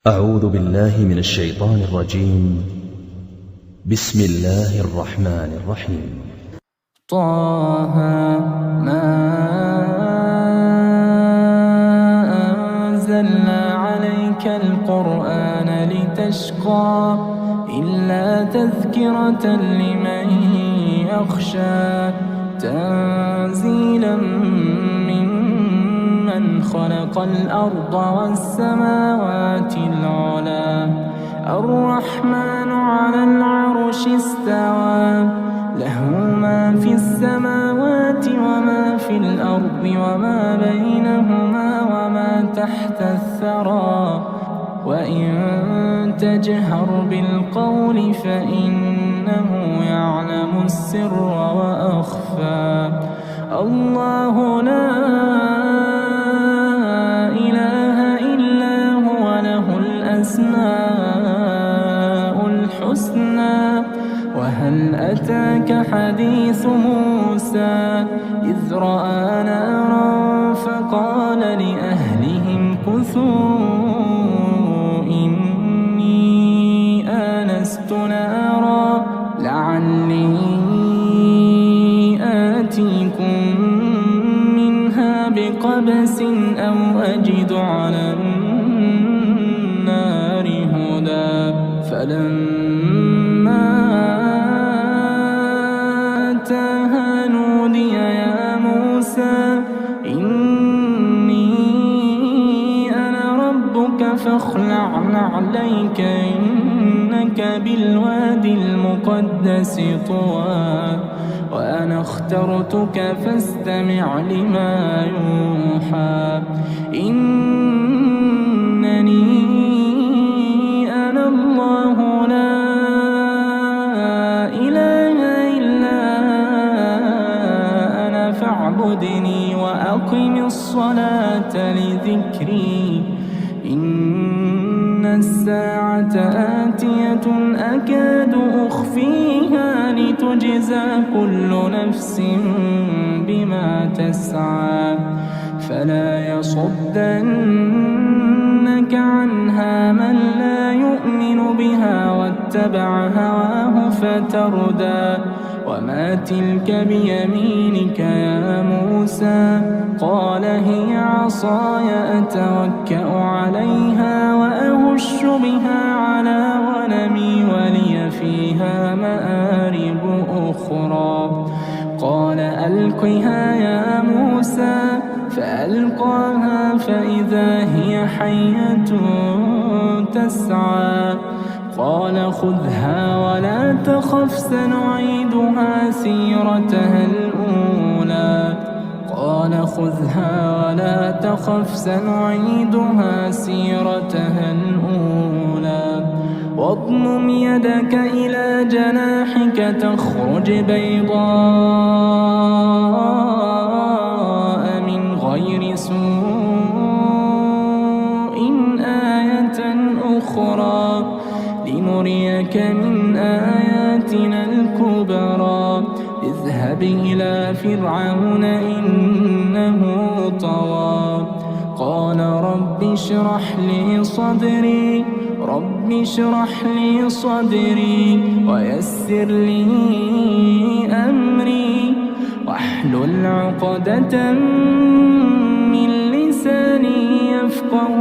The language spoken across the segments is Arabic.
أعوذ بالله من الشيطان الرجيم. بسم الله الرحمن الرحيم. طه ما أنزلنا عليك القرآن لتشقى إلا تذكرة لمن يخشى تنزيلا ممن خلق الأرض والسماوات العلى الرحمن على العرش استوى له ما في السماوات وما في الأرض وما بينهما وما تحت الثرى وإن تجهر بالقول فإنه يعلم السر وأخفى الله لا إله إلا هو له الأسماء الحسنى وهل أتاك حديث موسى إذ رأى نارا فقال لأهلهم كثوا إني آنست نارا لعلي آتيكم منها بقبس أو أجد على النار هدى فلما أتاها نودي يا موسى إني أنا ربك فاخلع نعليك إنك بالوادي المقدس طوى وأنا اخترتك فاستمع لما يوحى إنني أنا الله لا إله إلا أنا فاعبدني وأقم الصلاة لذكري إن الساعة آتية أكاد أخفيها لتجزى كل نفس بما تسعى فلا يصدنك عنها من لا يؤمن بها واتبع هواه فتردى وما تلك بيمينك يا موسى قال هي عصاي أتوكأ عليها وأهش بها على غنمي ولي فيها مآرب أخرى قال ألقها يا موسى فألقاها فإذا هي حية تسعى قال خذها ولا تخف سنعيدها سيرتها الأولى قال خذها ولا تخف سنعيدها سيرتها الأولى واضمم يدك إلى جناحك تخرج بيضاء من غير سوء آية أخرى لنريك من آياتنا الكبرى اذهب إلى فرعون إنه طغى قال رب اشرح لي صدري ويسر لي أمري واحلل عقدة من لساني يفقه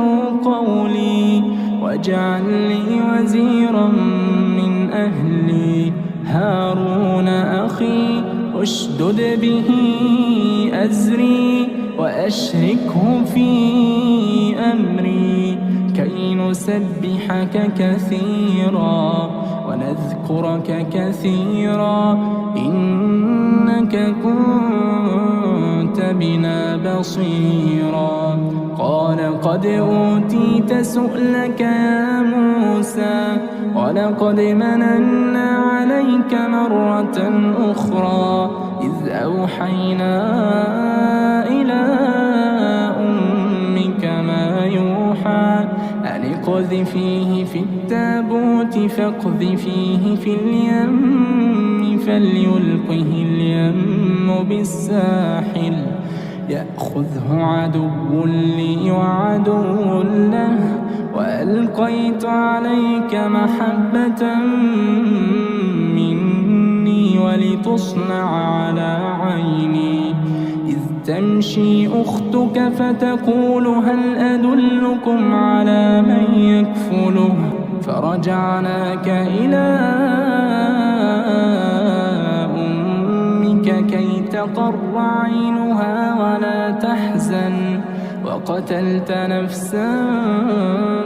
قولي واجعل لي وزيرا من أهلي هارون أخي اشدد به أزري وأشركه في أمري كي نسبحك كثيرا ونذكرك كثيرا إنك كنت بنا بصيرا قال قد أوتيت سؤلك يا موسى ولقد مننا عليك مرة أخرى إذ أوحينا إلى أمك ما يوحى أن اقذفيه في التابوت فاقذفيه في اليم فليلقه اليم بالساحل يأخذه عدو لي وعدو له وألقيت عليك محبة مني ولتصنع على عيني إذ تمشي أختك فتقول هل أدلكم على من يكفله فرجعناك إلى أمك كي تقر عينها ولا تحزن وقتلت نفسا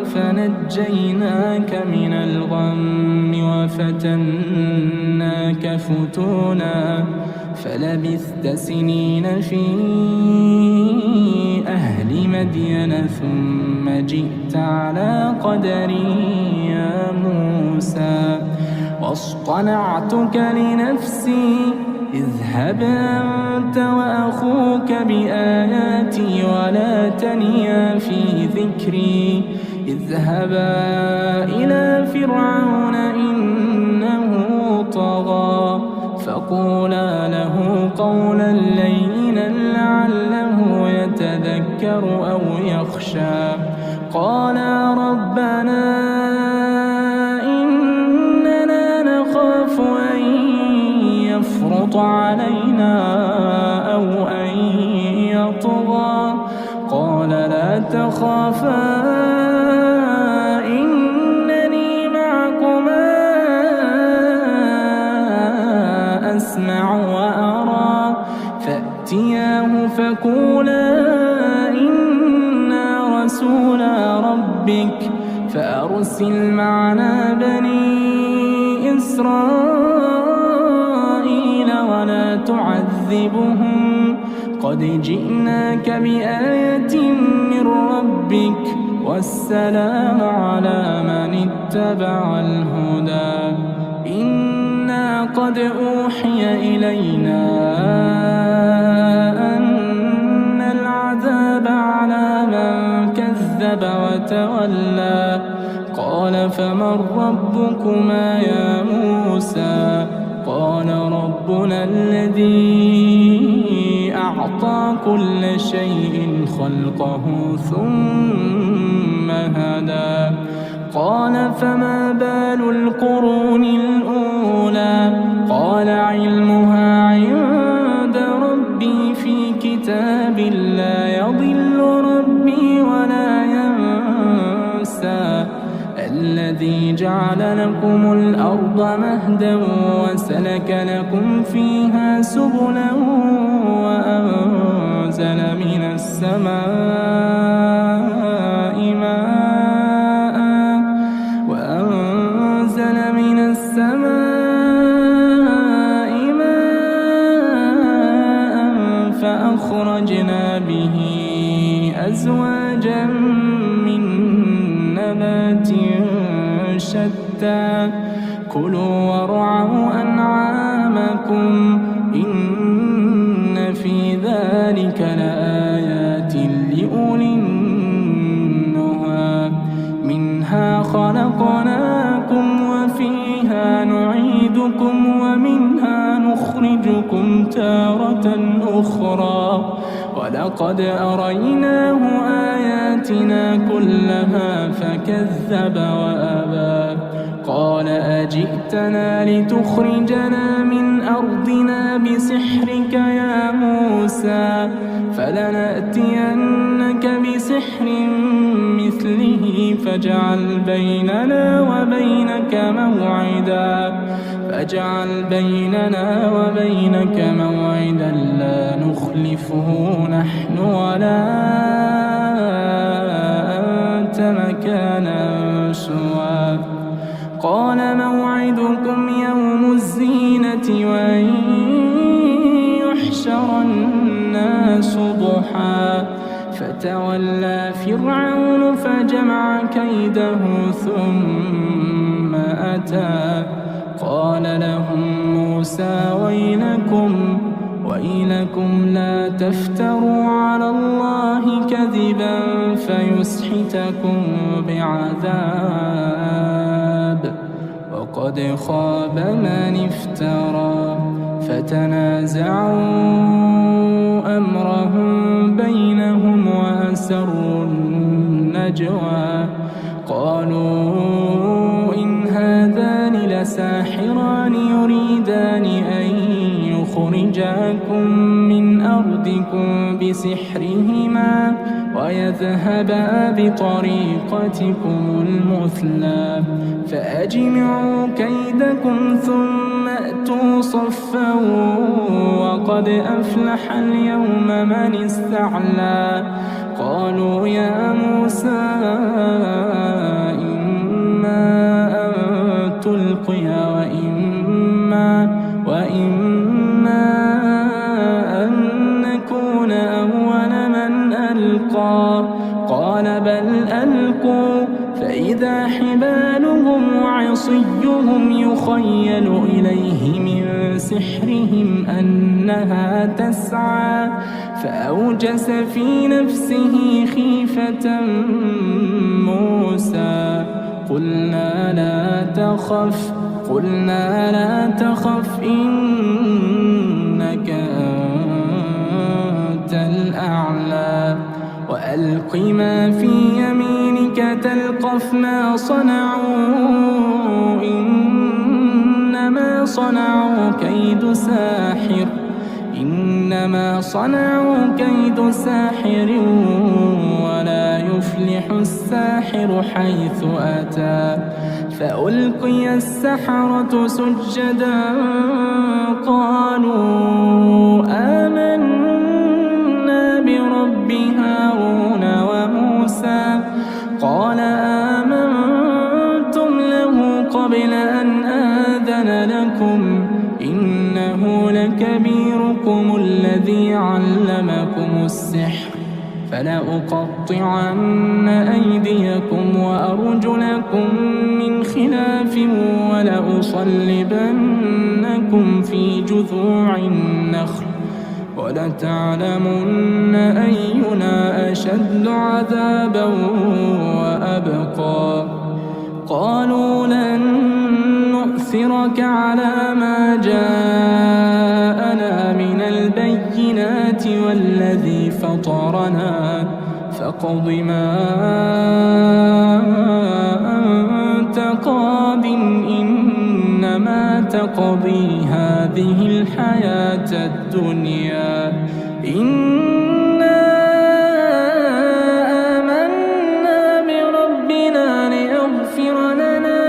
فنجيناك من الغم وفتناك فتونا فلبثت سنين في أهل مدين ثم جئت على قدري يا موسى واصطنعتك لنفسي اذهب أنت وأخوك بآياتي ولا تنيا في ذكري اذهبا إلى فرعون إنه طغى فقولا له قولا لينا لعله يتذكر أو يخشى قالا ربنا إننا نخاف أن يفرط علينا أو أن يطغى قال لا تخافا إنني معكما أسمع وأرى فأتياه فقولا إنا رسولا ربك فأرسل معنا بني إسرائيل ولا تعذبهم قد جئناك بآية من ربك والسلام على من اتبع الهدى إنا قد أوحي إلينا أن العذاب على من كذب وتولى قال فمن ربكما يا موسى قال ربنا الذي أعطى كل شيء خلقه ثم هدى قال فما بال القرون الأولى قال علمها عند ربي في كتاب لا يضل ربي ولا ينسى الذي جعل لكم الأرض مهدا وسلك لكم فيها سبلا وأنزل من السماء ماء فأخرجنا به أزواجا من نبات شتى كلوا وارعوا أنعامكم إن في ذلك لآيات لأولي النهى منها خلقناكم وفيها نعيدكم ومنها نخرجكم تارة أخرى ولقد أريناه آياتنا كلها فكذب وأبى قال أجئتنا لتخرجنا من أرضنا بسحرك يا موسى فلنأتينك بسحر مثله فاجعل بيننا وبينك موعدا لا نخلفه نحن ولا أنت مكانا سوى قال موعدكم يوم الزينة وأن يحشر الناس ضحى فتولى فرعون فجمع كيده ثم أتى قال لهم موسى ويلكم لا تفتروا على الله كذبا فيسحتكم بعذاب وقد خاب من افترى فتنازعوا أمرهم بينهم وأسروا النجوى قالوا إن هذان لساحران يريدان أن يخرجاكم من أرضكم بسحرهما ويذهبا بطريقتكم المثلى فأجمعوا كيدكم ثم أتوا صفا وقد أفلح اليوم من استعلى قالوا يا موسى إما أن تلقي وإما أن نكون أول من ألقى قال بل ألقوا فإذا حبالهم وعصيهم يخيل إليه من سحرهم أنها تسعى فأوجس في نفسه خيفة موسى قلنا لا تخف إنك أنت الأعلى وألق ما في يمينك تلقف ما صنعوا إنما صنعوا كيد ساحر ولا يفلح الساحر حيث أتى فألقي السحرة سجدا قالوا آمنا برب هارون وموسى قال آمنتم له قبل أن آذن لكم إنه لكبيركم الذي علمكم السحر فلأقطعن أيديكم وأرجلكم من خلاف ولأصلبنكم في جذوع النخل ولتعلمن أينا أشد عذابا وأبقى قالوا لن نؤثرك على ما جاءنا من البينات والذي فطرنا فاقض ما أنت قاض إنما تقضي هذه الحياة الدنيا إنا آمنا بربنا ليغفر لنا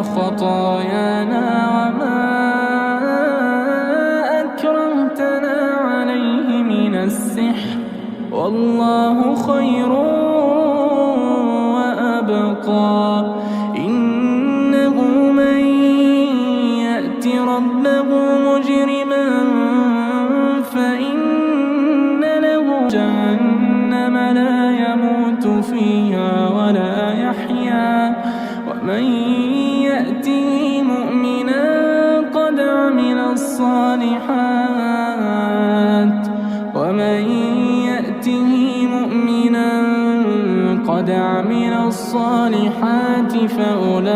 خطايانا وما أكرمتنا عليه من السحر والله خير وأبقى إنه من يأت ربه مجرما فإن له جهنم لا يموت فيها ولا يحيا ومن يأته مؤمنا قد عمل الصالحات فأولئك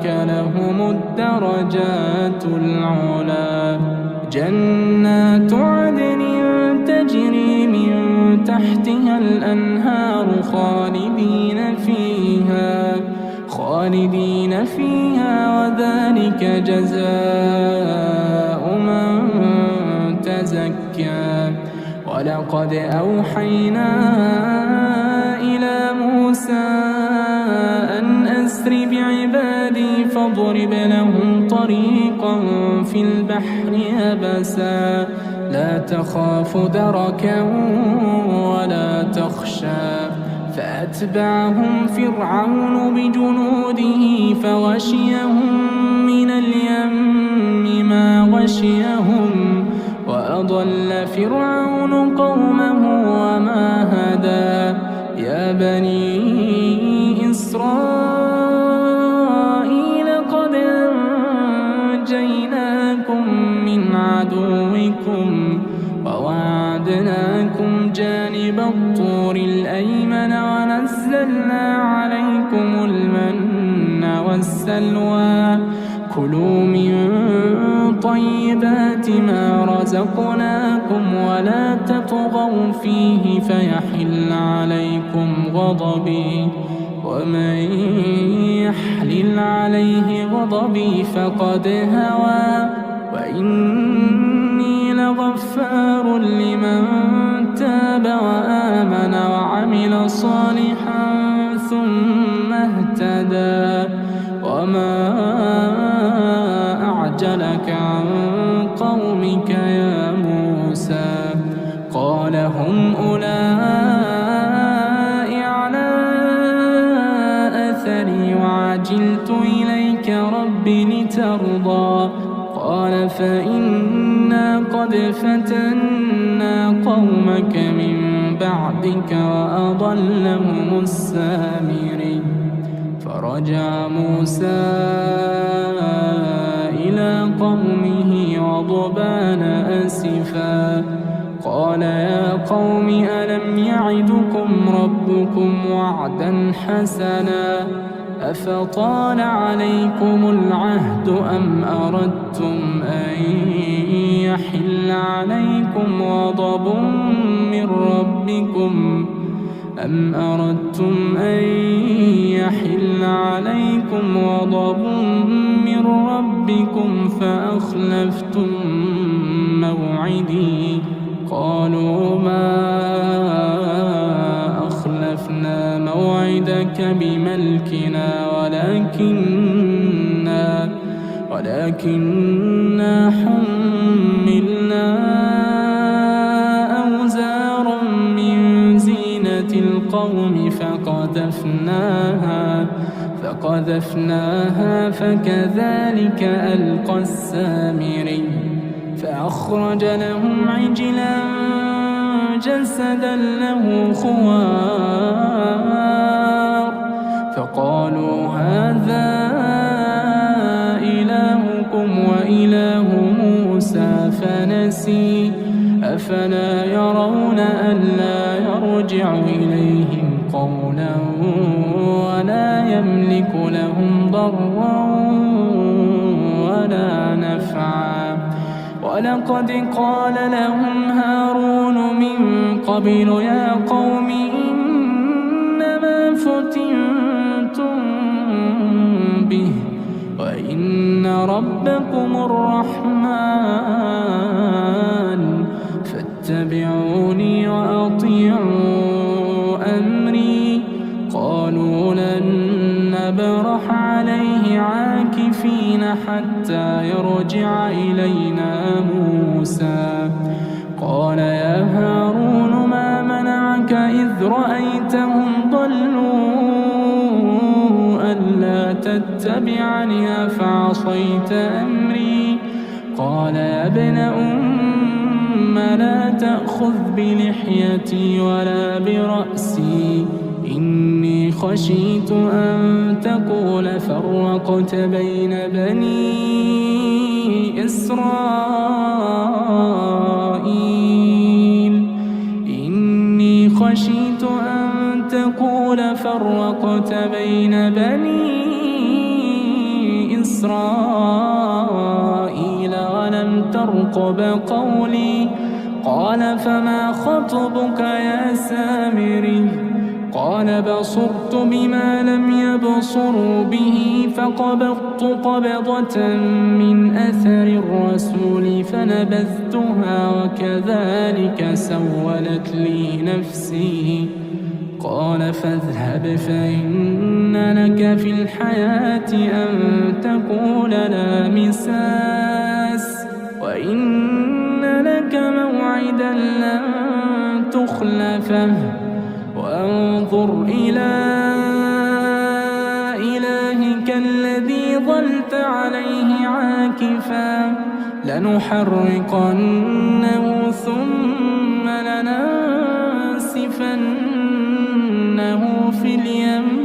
لهم الدرجات العلى جنات عدن تجري من تحتها الأنهار خالدين فيها وذلك جزاء من تزكى ولقد أوحينا إلى موسى أن أسر بعبادي فاضرب لهم طريقا في البحر يبسا لا تخاف دركا ولا تخشى فأتبعهم فرعون بجنوده فغشيهم من اليم ما غشيهم وأضل فرعون قومه وما هدى يا بني إسرائيل قد أنجيناكم من عدوكم وواعدناكم جانب الطور الأيمن ونزلنا عليكم المن والسلوى كلوا من طيبات ما رزقناكم ولا تطغوا فيه فيحل عليكم غضبي ومن يحلل عليه غضبي فقد هوى وإني لغفار لمن تاب وآمن وعمل صالحا ثم اهتدى وما أعجلك عن قومك يا موسى قال هم أولئك على أثري وعجلت إليك رب لترضى قال فإنا قد فتنا قومك من بعدك وأضلهم السامري فرجع موسى إلى قومه غضبان أسفا قال يا قوم ألم يعدكم ربكم وعدا حسنا أفطال عليكم العهد أم أردتم أن يحل عليكم غضب من ربكم فأخلفتم موعدي قالوا ما أخلفنا موعدك بملكنا ولكننا حملنا أوزارا من زينة القوم فقذفناها فكذلك ألقى السامري فأخرج لهم عجلا جسدا له خوار فقالوا هذا إلهكم وإله موسى فنسي أفلا يرون ألا يرجع إليهم قولا ولا يملك لهم ضرا ولا نفعا ولقد قال لهم هارون من قبل يا قوم إنما فتنتم به وإن ربكم الرحمن فاتبعوني وأطيعوا أمري قالوا لن نبرح عليه عاكفين حتى يرجع إلينا موسى قال يا هارون ما منعك إذ رأيتهم ضلوا ألا تتبعني أفعصيت أمري قال يا ابن لا تأخذ بلحيتي ولا برأسي إني خشيت أن تقول فرقت بين بني إسرائيل فرقت بين بني إسرائيل ولم ترقب قولي قال فما خطبك يا سامري قال بصرت بما لم يبصروا به فقبضت قبضة من أثر الرسول فنبذتها وكذلك سولت لي نفسي قال فاذهب فإن لك في الحياة أن تقول لا مساس وإن لك موعدا لن تخلفه وانظر إلى إلهك الذي ظلت عليه عاكفا لنحرقنه ثم لننسفنه في اليم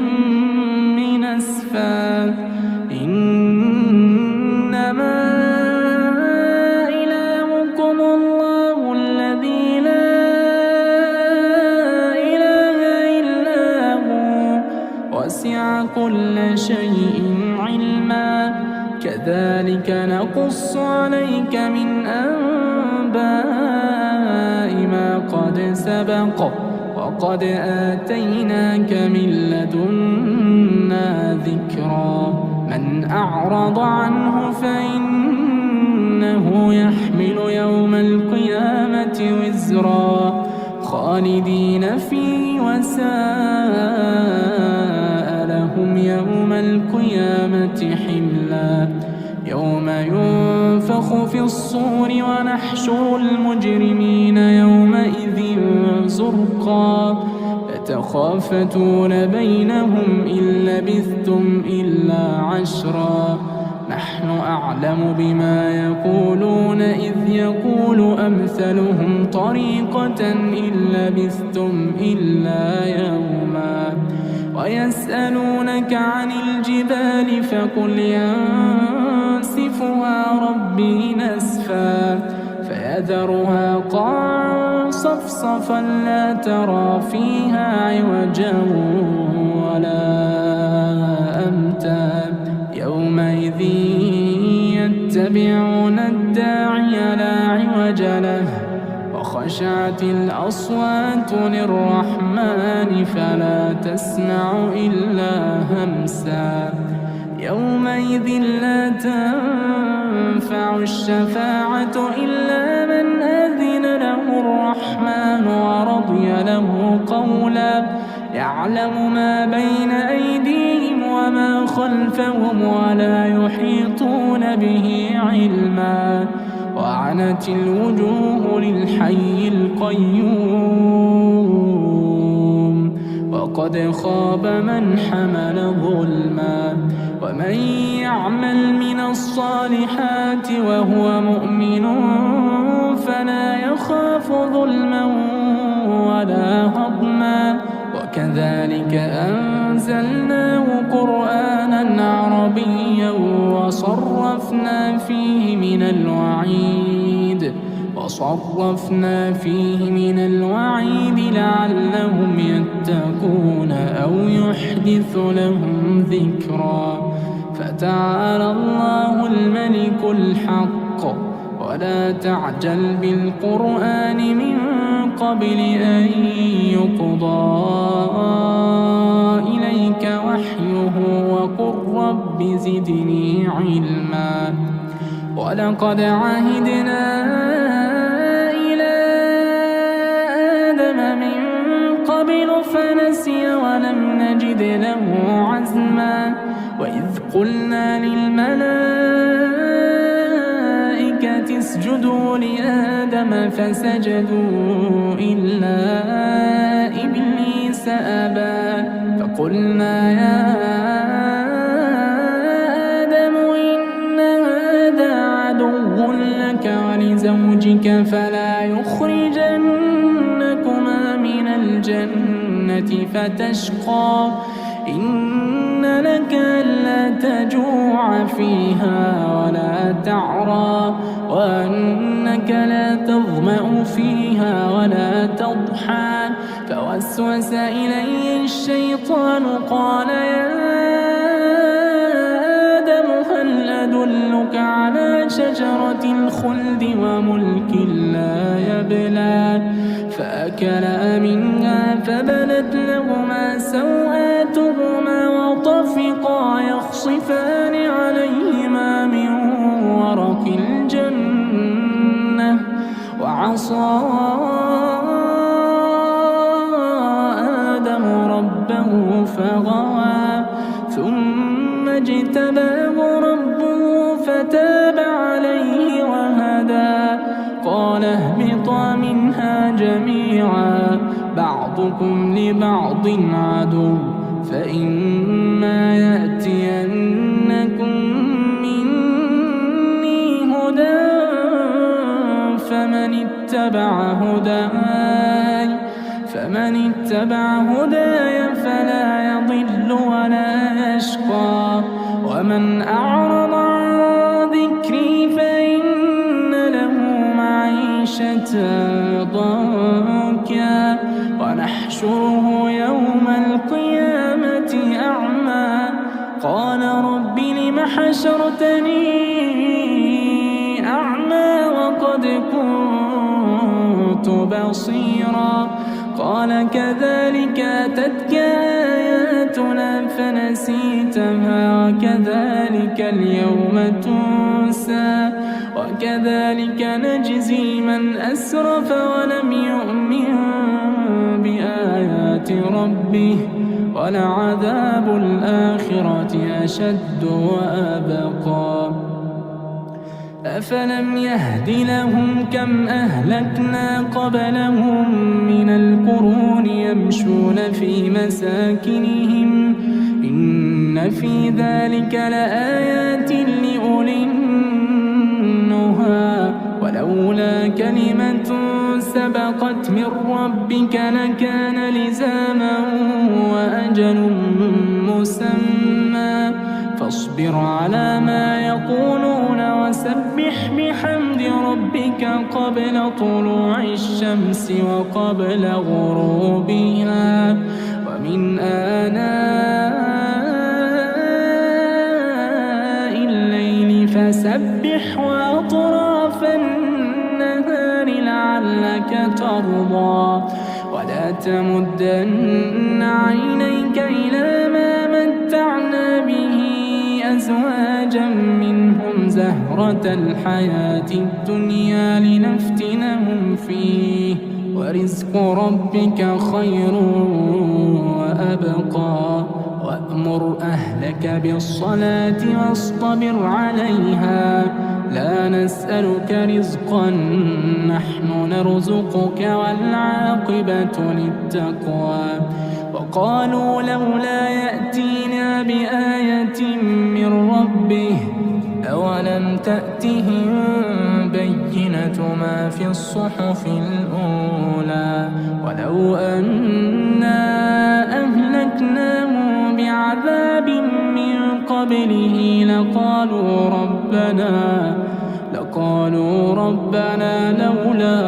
نسفا إنما إلهكم الله الذي لا إله إلا هو وسع كل شيء علما كذلك نقص عليك من أنباء ما قد سبق وقد آتيناك من لدنا ذكرا من أعرض عنه فإنه يحمل يوم القيامة وزرا خالدين فيه وساء لهم يوم القيامة حملا يوم ينفخ في الصور ونحشر المجرمين يومئذ زرقا يتخافتون بينهم إن لبثتم إلا عشرا نحن أعلم بما يقولون إذ يقول أمثلهم طريقة إن لبثتم إلا يوما ويسألونك عن الجبال فقل ينسفها ربي نسفا فيذرها قاعا صفصفا لا ترى فيها عوجا ولا أمتا يومئذ يتبعون الداعي لا عوج له وخشعت الأصوات للرحمن فلا تسمع إلا همسا يومئذ لا تنفع الشفاعة إلا من أذن له الرحمن ورضي له قولا يعلم ما بين أيديهم وما خلفهم ولا يحيطون به علما وعنت الوجوه للحي القيوم وقد خاب من حمل ظلما ومن يعمل من الصالحات وهو مؤمن فلا يخاف ظلما ولا هضما وكذلك أنزلناه قرآنا عربيا وصرفنا فيه من الوعيد لعلهم يتقون أو يحدث لهم ذكرا فتعالى الله الملك الحق ولا تعجل بالقرآن من قبل أن يقضى إليك وحيه وقل رب زدني علما ولقد عهدنا إلى آدم من قبل فنسي ولم نجد له عزما وإذ قلنا للملائكة اسجدوا لآدم فسجدوا إلا إبليس أبى فقلنا يا آدم إن هذا عدو لك ولزوجك فلا يخرجنكما من الجنة فتشقى إن لك ألا تجوع فيها ولا تعرى وأنك لا تظمأ فيها ولا تضحى فوسوس إليه الشيطان قال يا آدم هل أدلك على شجرة الخلد وملك لا يبلى فأكلا منها فبدت لهما سوآتهما وطفقا يخصفان عليهما من ورق الجنة وعصى آدم ربه فغوى ثم اجتباه ربه فتاب عليه وهدى قال اهبطا منها جميعا بعضكم لبعض عدو فإما يأتينكم مني هدى فمن اتبع هداي فلا يضل ولا يشقى ومن أعرض عن ذكري فإن له معيشة ضنكا ونحشره يوم القيامة أعمى قال رب لم حشرتني أعمى وقد كنت بصيرا قال كذلك أتتك آياتنا فنسيتها وكذلك اليوم تنسى وكذلك نجزي من أسرف ولم يؤمن بآيات ربه ولعذاب الآخرة أشد وأبقى أفلم يهد لهم كم أهلكنا قبلهم من القرون يمشون في مساكنهم إن في ذلك لآيات لأولي النهى ولولا كلمة سبقت من ربك لكان لزاما وأجل مسمى فاصبر على ما يقولون وسبح بحمد ربك قبل طلوع الشمس وقبل غروبها ومن آناء الليل فسبح وأطراف النهار لعلك ترضى ولا تمدن عينيك إلى ما متعنا به أزواجا منهم زهرة الحياة الدنيا لنفتنهم فيه ورزق ربك خير وأبقى وأمر أهلك بالصلاة واصطبر عليها لا نسألك رزقا نحن نرزقك والعاقبة للتقوى وقالوا لولا يأتينا بآية من ربه أولم تأتهم بينة ما في الصحف الأولى ولو أنا أهلكناهم بعذاب من قبله لقالوا ربنا لولا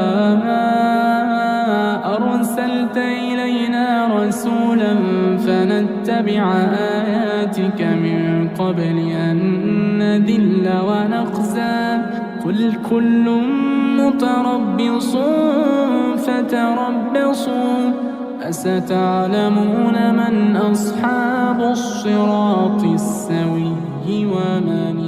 أرسلت إلينا رسولا فنتبع آياتك من قبل أن نذل ونخزى قل كل متربص فتربصوا فستعلمون من أصحاب الصراط السوي ومن